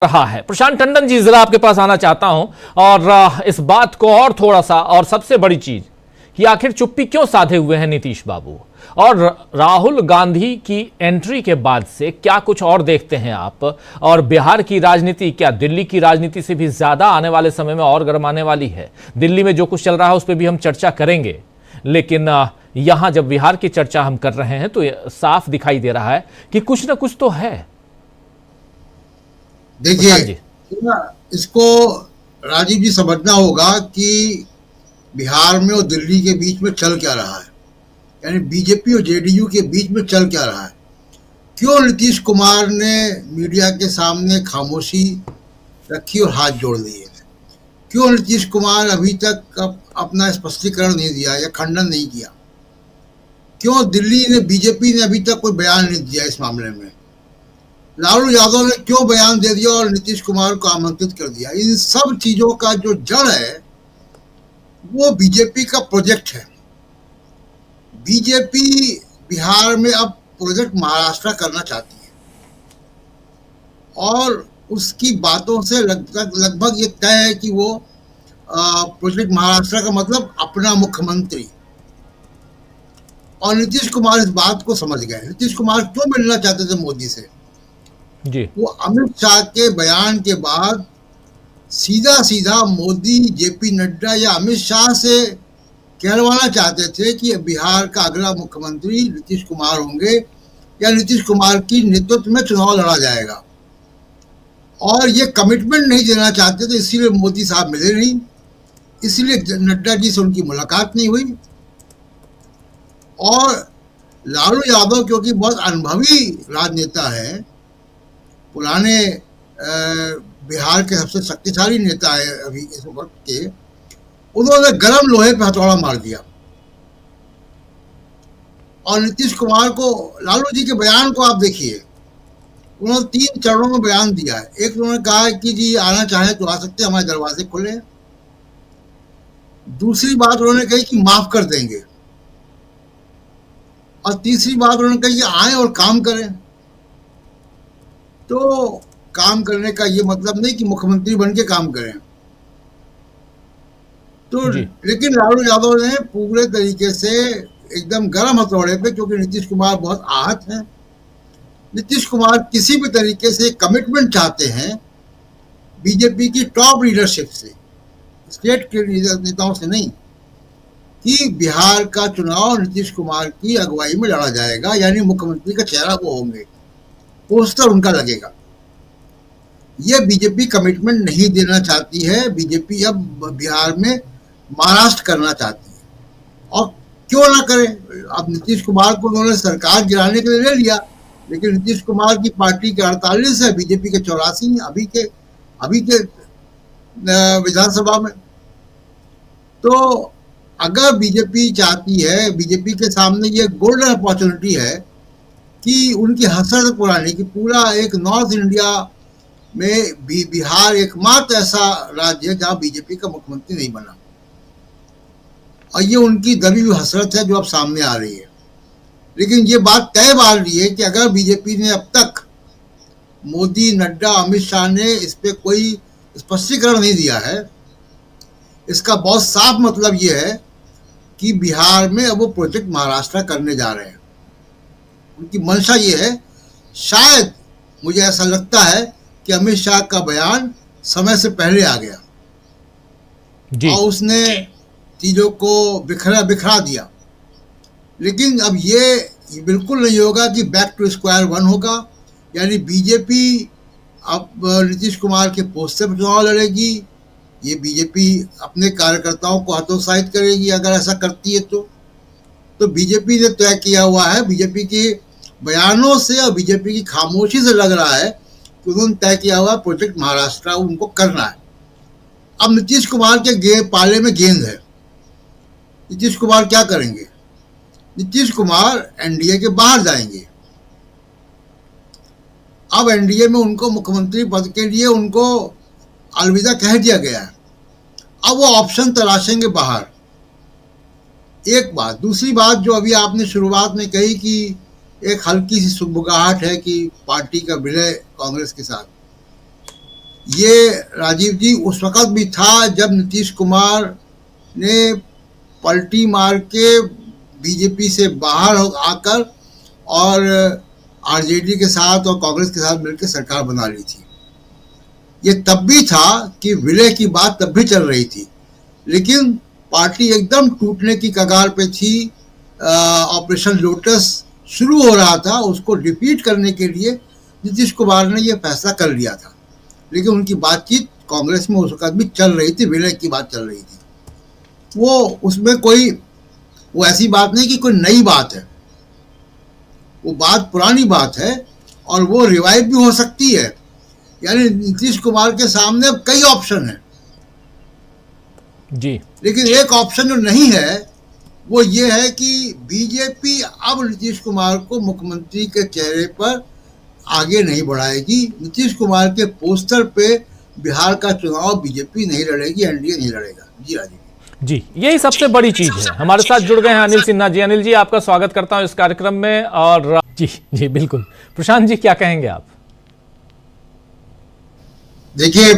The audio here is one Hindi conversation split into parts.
रहा है। प्रशांत टंडन जी, जरा आपके पास आना चाहता हूं और इस बात को और थोड़ा सा, और सबसे बड़ी चीज कि आखिर चुप्पी क्यों साधे हुए हैं नीतीश बाबू, और राहुल गांधी की एंट्री के बाद से क्या कुछ और देखते हैं आप, और बिहार की राजनीति क्या दिल्ली की राजनीति से भी ज्यादा आने वाले समय में और गर्माने वाली है। दिल्ली में जो कुछ चल रहा है उस पर भी हम चर्चा करेंगे, लेकिन यहां जब बिहार की चर्चा हम कर रहे हैं तो साफ दिखाई दे रहा है कि कुछ ना कुछ तो है। देखिए, इसको राजीव जी समझना होगा कि बिहार में और दिल्ली के बीच में चल क्या रहा है, यानी बीजेपी और जेडीयू के बीच में चल क्या रहा है। क्यों नीतीश कुमार ने मीडिया के सामने खामोशी रखी और हाथ जोड़ लिए? क्यों नीतीश कुमार अभी तक अपना स्पष्टीकरण नहीं दिया या खंडन नहीं किया? क्यों दिल्ली ने, बीजेपी ने अभी तक कोई बयान नहीं दिया इस मामले में? लालू यादव ने क्यों बयान दे दिया और नीतीश कुमार को आमंत्रित कर दिया? इन सब चीजों का जो जड़ है वो बीजेपी का प्रोजेक्ट है। बीजेपी बिहार में अब प्रोजेक्ट महाराष्ट्र करना चाहती है और उसकी बातों से लगभग ये तय है कि वो प्रोजेक्ट महाराष्ट्र का मतलब अपना मुख्यमंत्री। और नीतीश कुमार इस बात को समझ गए। नीतीश कुमार क्यों मिलना चाहते थे मोदी से जी। वो अमित शाह के बयान के बाद सीधा सीधा मोदी, जेपी नड्डा या अमित शाह से कहलवाना चाहते थे कि बिहार का अगला मुख्यमंत्री नीतीश कुमार होंगे या नीतीश कुमार की नेतृत्व में चुनाव लड़ा जाएगा। और ये कमिटमेंट नहीं देना चाहते थे, इसीलिए मोदी साहब मिले नहीं, इसीलिए नड्डा जी से उनकी मुलाकात नहीं हुई। और लालू यादव क्योंकि बहुत अनुभवी राजनेता है, पुराने बिहार के सबसे शक्तिशाली नेता है अभी इस वक्त के, उन्होंने गर्म लोहे पे हथौड़ा मार दिया और नीतीश कुमार को, लालू जी के बयान को आप देखिए, उन्होंने 3 चरणों में बयान दिया है। एक उन्होंने कहा है कि जी आना चाहे तो आ सकते हैं, हमारे दरवाजे खुले हैं। दूसरी बात उन्होंने कही कि माफ कर देंगे, और तीसरी बात उन्होंने कही कि आए और काम करें। तो काम करने का ये मतलब नहीं कि मुख्यमंत्री बन के काम करें। तो लेकिन लालू यादव ने पूरे तरीके से एकदम गर्म हथौड़े पे, क्योंकि नीतीश कुमार बहुत आहत हैं, नीतीश कुमार किसी भी तरीके से कमिटमेंट चाहते हैं बीजेपी की टॉप लीडरशिप से, स्टेट के नेताओं से नहीं, कि बिहार का चुनाव नीतीश कुमार की अगुवाई में लड़ा जाएगा, यानी मुख्यमंत्री का चेहरा वो होंगे, पोस्टर उनका लगेगा। ये बीजेपी कमिटमेंट नहीं देना चाहती है। बीजेपी अब बिहार में महाराष्ट्र करना चाहती है, और क्यों ना करे। अब नीतीश कुमार को उन्होंने सरकार गिराने के लिए ले लिया, लेकिन नीतीश कुमार की पार्टी के 48 है, बीजेपी के 84 अभी के विधानसभा में। तो अगर बीजेपी चाहती है, बीजेपी के सामने ये गोल्डन अपॉर्चुनिटी है कि उनकी हसरत पुरानी कि पूरा एक नॉर्थ इंडिया में बिहार एकमात्र ऐसा राज्य है जहां बीजेपी का मुख्यमंत्री नहीं बना, और ये उनकी दबी हुई हसरत है जो अब सामने आ रही है। लेकिन ये बात तय बात रही है कि अगर बीजेपी ने अब तक, मोदी, नड्डा, अमित शाह ने इस पे कोई स्पष्टीकरण नहीं दिया है, इसका बहुत साफ मतलब ये है कि बिहार में अब वो प्रोजेक्ट महाराष्ट्र करने जा रहे हैं। उनकी मंशा ये है। शायद मुझे ऐसा लगता है कि अमित शाह का बयान समय से पहले आ गया जी। और उसने चीजों को बिखरा दिया। लेकिन अब ये बिल्कुल नहीं होगा कि बैक टू स्क्वायर वन होगा, यानी बीजेपी अब नीतीश कुमार के पोस्ट से चुनाव लड़ेगी। ये बीजेपी अपने कार्यकर्ताओं को हतोत्साहित करेगी अगर ऐसा करती है तो बीजेपी ने तय किया हुआ है, बीजेपी के बयानों से और बीजेपी की खामोशी से लग रहा है कि उन्होंने तय किया हुआ प्रोजेक्ट महाराष्ट्र उनको करना है। अब नीतीश कुमार के पाले में गेंद है। नीतीश कुमार क्या करेंगे? नीतीश कुमार एनडीए के बाहर जाएंगे। अब एनडीए में उनको मुख्यमंत्री पद के लिए उनको अलविदा कह दिया गया है। अब वो ऑप्शन तलाशेंगे बाहर। एक बात। दूसरी बात जो अभी आपने शुरुआत में कही कि एक हल्की सी सुगबुगाहट है कि पार्टी का विलय कांग्रेस के साथ, ये राजीव जी उस वक्त भी था जब नीतीश कुमार ने पलटी मार के बीजेपी से बाहर आकर और आरजेडी के साथ और कांग्रेस के साथ मिलकर सरकार बना ली थी। ये तब भी था कि विलय की बात तब भी चल रही थी, लेकिन पार्टी एकदम टूटने की कगार पे थी। ऑपरेशन लोटस शुरू हो रहा था, उसको डिफीट करने के लिए नीतीश कुमार ने यह फैसला कर लिया था, लेकिन उनकी बातचीत कांग्रेस में उस वक्त भी चल रही थी, विलय की बात चल रही थी। वो उसमें वो ऐसी बात नहीं कि कोई नई बात है, वो बात पुरानी बात है और वो रिवाइव भी हो सकती है। यानी नीतीश कुमार के सामने अब कई ऑप्शन हैं जी, लेकिन एक ऑप्शन जो नहीं है वो ये है कि बीजेपी अब नीतीश कुमार को मुख्यमंत्री के चेहरे पर आगे नहीं बढ़ाएगी। नीतीश कुमार के पोस्टर पे बिहार का चुनाव बीजेपी नहीं लड़ेगी, एनडीए नहीं लड़ेगा। जी राजीव जी, यही सबसे बड़ी चीज है। हमारे साथ जुड़ गए हैं अनिल सिन्हा जी। अनिल जी, आपका स्वागत करता हूं इस कार्यक्रम में। और जी बिल्कुल, प्रशांत जी क्या कहेंगे आप? देखिए,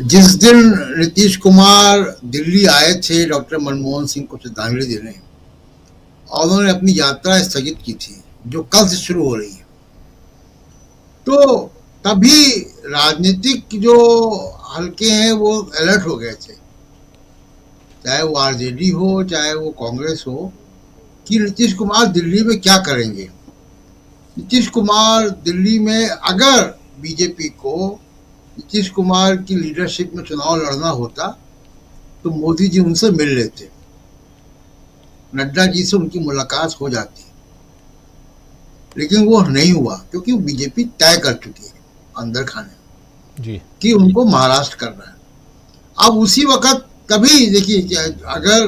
जिस दिन नीतीश कुमार दिल्ली आए थे डॉक्टर मनमोहन सिंह को श्रद्धांजलि देने, और उन्होंने अपनी यात्रा स्थगित की थी जो कल से शुरू हो रही है, तो तभी राजनीतिक जो हलके हैं वो अलर्ट हो गए थे, चाहे वो आरजेडी हो चाहे वो कांग्रेस हो, कि नीतीश कुमार दिल्ली में क्या करेंगे। नीतीश कुमार दिल्ली में अगर बीजेपी को नीतीश कुमार की लीडरशिप में चुनाव लड़ना होता तो मोदी जी उनसे मिल लेते, नड्डा जी से उनकी मुलाकात हो जाती, लेकिन वो नहीं हुआ क्योंकि बीजेपी तय कर चुकी है अंदर खाने जी कि उनको महाराष्ट्र करना है। अब उसी वक्त कभी देखिए, अगर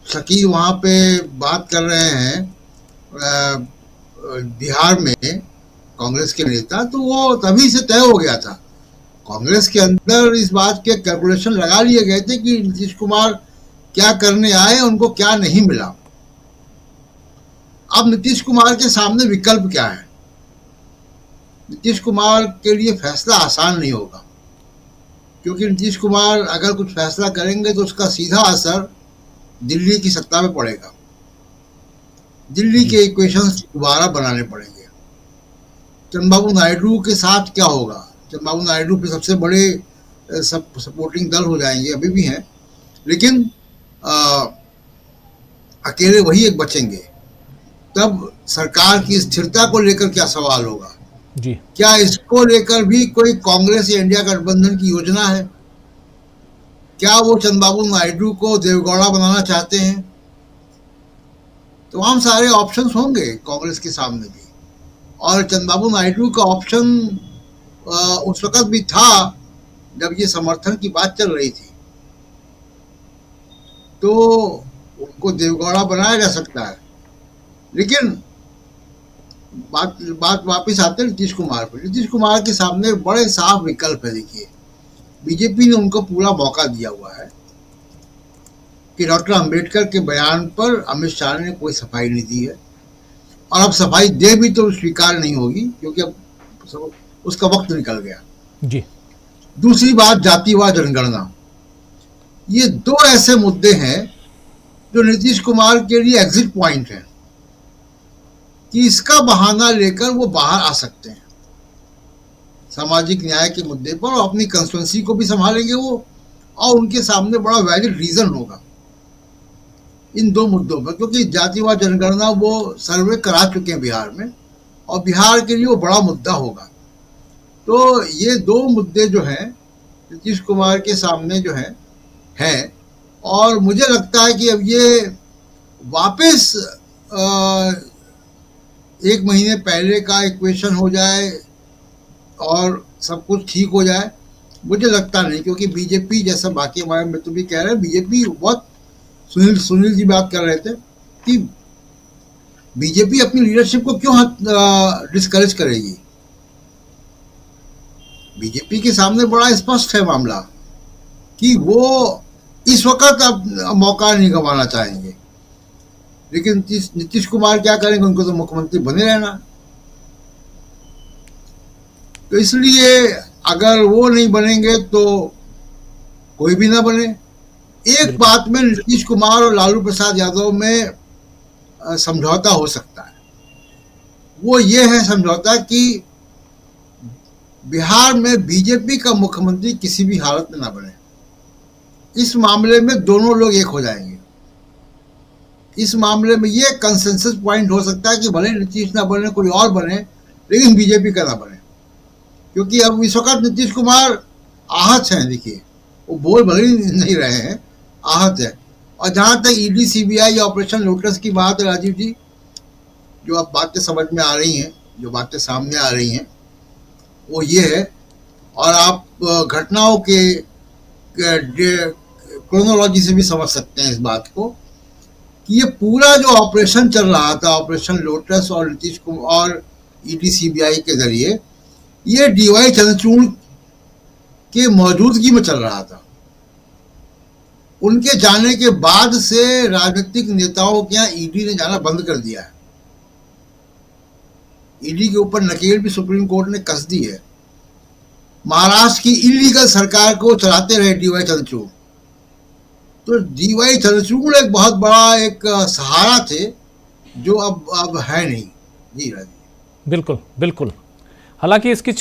शकील वहाँ पे बात कर रहे हैं बिहार में कांग्रेस के नेता, तो वो तभी से तय हो गया था। कांग्रेस के अंदर इस बात के कैलकुलेशन लगा लिए गए थे कि नीतीश कुमार क्या करने आए, उनको क्या नहीं मिला। अब नीतीश कुमार के सामने विकल्प क्या है? नीतीश कुमार के लिए फैसला आसान नहीं होगा, क्योंकि नीतीश कुमार अगर कुछ फैसला करेंगे तो उसका सीधा असर दिल्ली की सत्ता में पड़ेगा। दिल्ली के इक्वेशंस दोबारा बनाने पड़ेंगे। चंद्रबाबू नायडू के साथ क्या होगा? चंद्रबाबू नायडू पे सबसे बड़े सपोर्टिंग दल हो जाएंगे, अभी भी हैं, लेकिन अकेले वही एक बचेंगे। तब सरकार की स्थिरता को लेकर क्या सवाल होगा जी? क्या इसको लेकर भी कोई कांग्रेस या इंडिया गठबंधन की योजना है? क्या वो चंद्रबाबू नायडू को देवगौड़ा बनाना चाहते हैं? तमाम सारे ऑप्शंस होंगे कांग्रेस के सामने भी, और चंद्रबाबू नायडू का ऑप्शन उस वक्त भी था जब ये समर्थन की बात चल रही थी, तो उनको देवगौड़ा बनाया जा सकता है। लेकिन बात वापस आते हैं नीतीश कुमार पर। नीतीश कुमार के सामने बड़े साफ विकल्प है। देखिए, बीजेपी ने उनको पूरा मौका दिया हुआ है कि डॉक्टर अंबेडकर के बयान पर अमित शाह ने कोई सफाई नहीं दी है, और अब सफाई दे भी तो स्वीकार नहीं होगी क्योंकि अब उसका वक्त निकल गया जी। दूसरी बात, जातिवाद जनगणना। ये दो ऐसे मुद्दे हैं जो नीतीश कुमार के लिए एग्जिट पॉइंट है कि इसका बहाना लेकर वो बाहर आ सकते हैं सामाजिक न्याय के मुद्दे पर, और अपनी कंस्टिट्यूंसी को भी संभालेंगे वो, और उनके सामने बड़ा वैलिड रीजन होगा इन दो मुद्दों पर, क्योंकि जातिवाद जनगणना वो सर्वे करा चुके हैं बिहार में, और बिहार के लिए वो बड़ा मुद्दा होगा। तो ये दो मुद्दे जो हैं नीतीश कुमार के सामने जो हैं, और मुझे लगता है कि अब ये वापस एक महीने पहले का इक्वेशन हो जाए और सब कुछ ठीक हो जाए, मुझे लगता नहीं, क्योंकि बीजेपी, जैसा बाकी हमारे मित्र भी कह रहे हैं, बीजेपी बहुत, सुनील जी बात कर रहे थे कि बीजेपी अपनी लीडरशिप को क्यों डिस्करेज करेगी। बीजेपी के सामने बड़ा स्पष्ट है मामला कि वो इस वक्त अब मौका नहीं गंवाना चाहेंगे, लेकिन नीतीश कुमार क्या करेंगे? उनको तो मुख्यमंत्री बने रहना। तो इसलिए अगर वो नहीं बनेंगे तो कोई भी ना बने। एक बात में नीतीश कुमार और लालू प्रसाद यादव में समझौता हो सकता है, वो ये है समझौता कि बिहार में बीजेपी का मुख्यमंत्री किसी भी हालत में ना बने। इस मामले में दोनों लोग एक हो जाएंगे। इस मामले में ये कंसेंसस पॉइंट हो सकता है कि भले नीतीश ना बने, कोई और बने, लेकिन बीजेपी का ना बने, क्योंकि अब इस वक्त नीतीश कुमार आहत हैं। देखिए, वो बोल भले नहीं रहे हैं, आहत है। और जहां तक ईडी सीबीआई ऑपरेशन लोटस की बात है, राजीव जी, जो अब बातें समझ में आ रही हैं, जो बातें सामने आ रही हैं, वो ये है, और आप घटनाओं के क्रोनोलॉजी से भी समझ सकते हैं इस बात को, कि ये पूरा जो ऑपरेशन चल रहा था, ऑपरेशन लोटस और नीतीश कुमार और ईडी सीबीआई के जरिए, ये डीवाई चंद्रचूड़ के मौजूदगी में चल रहा था। उनके जाने के बाद से राजनीतिक नेताओं के यहाँ ईडी ने जाना बंद कर दिया है। ईडी के ऊपर नकेल भी सुप्रीम कोर्ट ने कस दी है। महाराष्ट्र की इलीगल सरकार को चलाते रहे डीवाई चंद्रचूड़, तो डीवाई चंद्रचूड़ एक बहुत बड़ा एक सहारा थे, जो अब है नहीं। जी राजीव, बिल्कुल बिल्कुल। हालांकि इसकी